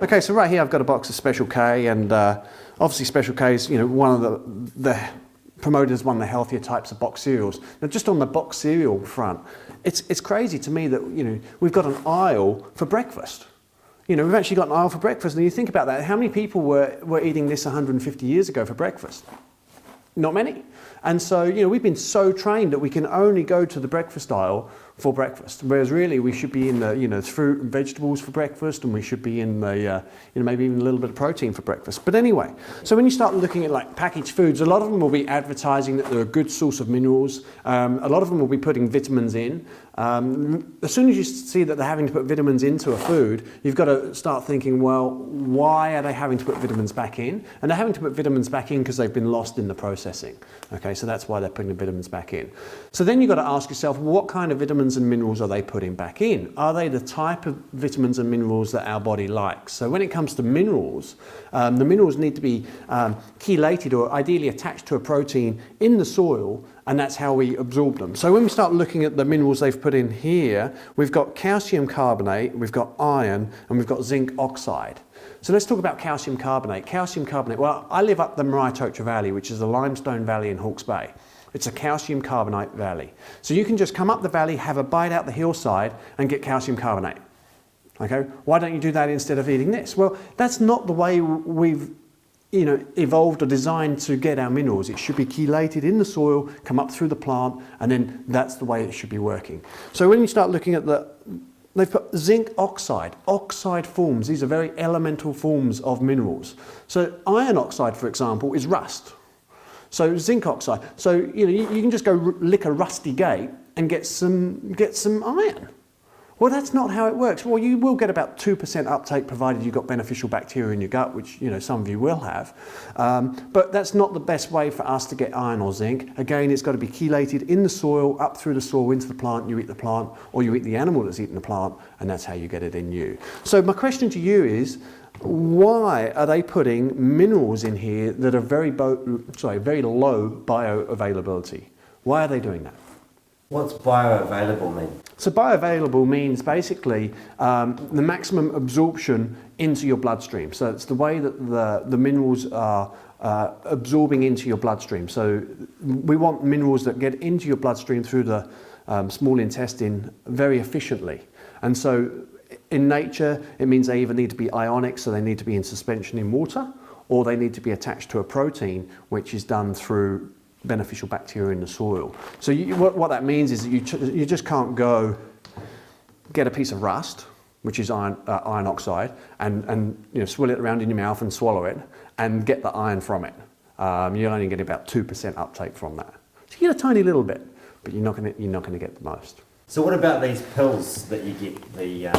Okay, so right here I've got a box of Special K, and obviously Special K is, one of the promoted as one of the healthier types of box cereals. Now, just on the box cereal front, it's crazy to me that we've got an aisle for breakfast. We've actually got an aisle for breakfast, and you think about that. How many people were eating this 150 years ago for breakfast? Not many. And so, we've been so trained that we can only go to the breakfast aisle for breakfast, whereas really we should be in the, fruit and vegetables for breakfast, and we should be in the, maybe even a little bit of protein for breakfast. But anyway, so when you start looking at like packaged foods, a lot of them will be advertising that they're a good source of minerals. A lot of them will be putting vitamins in. As soon as you see that they're having to put vitamins into a food, you've got to start thinking, well, why are they having to put vitamins back in? And they're having to put vitamins back in because they've been lost in the processing. Okay, so that's why they're putting the vitamins back in. So then you've got to ask yourself, what kind of vitamins and minerals are they putting back in? Are they the type of vitamins and minerals that our body likes? So when it comes to minerals, the minerals need to be chelated or ideally attached to a protein in the soil, and that's how we absorb them. So when we start looking at the minerals they've put in here, we've got calcium carbonate, we've got iron, and we've got zinc oxide. So let's talk about calcium carbonate. Calcium carbonate, well, I live up the Maritocha Valley, which is a limestone valley in Hawke's Bay. It's a calcium carbonate valley. So you can just come up the valley, have a bite out the hillside, and get calcium carbonate. Okay, why don't you do that instead of eating this? Well, that's not the way we've evolved or designed to get our minerals. It should be chelated in the soil, come up through the plant, and then that's the way it should be working. So when you start looking at they've put zinc oxide, oxide forms. These are very elemental forms of minerals. So iron oxide, for example, is rust. So zinc oxide. So you can just go lick a rusty gate and get some iron. Well, that's not how it works. Well, you will get about 2% uptake provided you've got beneficial bacteria in your gut, which some of you will have. But that's not the best way for us to get iron or zinc. Again, it's got to be chelated in the soil, up through the soil, into the plant. You eat the plant, or you eat the animal that's eating the plant, and that's how you get it in you. So my question to you is, why are they putting minerals in here that are very low bioavailability? Why are they doing that? What's bioavailable mean? So bioavailable means basically the maximum absorption into your bloodstream. So it's the way that the minerals are absorbing into your bloodstream. So we want minerals that get into your bloodstream through the small intestine very efficiently. And so in nature, it means they either need to be ionic, so they need to be in suspension in water, or they need to be attached to a protein, which is done through beneficial bacteria in the soil. So what that means is that you just can't go get a piece of rust, which is iron oxide, and swill it around in your mouth and swallow it and get the iron from it. You'll only get about 2% uptake from that. So you get a tiny little bit, but you're not going to get the most. So what about these pills that you get, the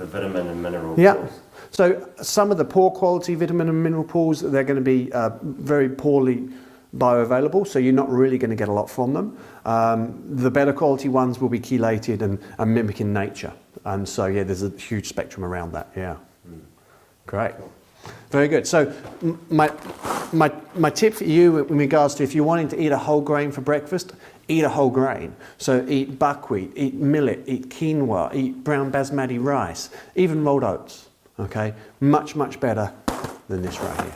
vitamin and mineral pills? So some of the poor quality vitamin and mineral pools, they're going to be very poorly bioavailable, so you're not really going to get a lot from them. The better quality ones will be chelated and mimicking nature. And so, there's a huge spectrum around that, Great. Very good. So my tip for you in regards to if you're wanting to eat a whole grain for breakfast, eat a whole grain. So eat buckwheat, eat millet, eat quinoa, eat brown basmati rice, even rolled oats. Okay, much better than this right here.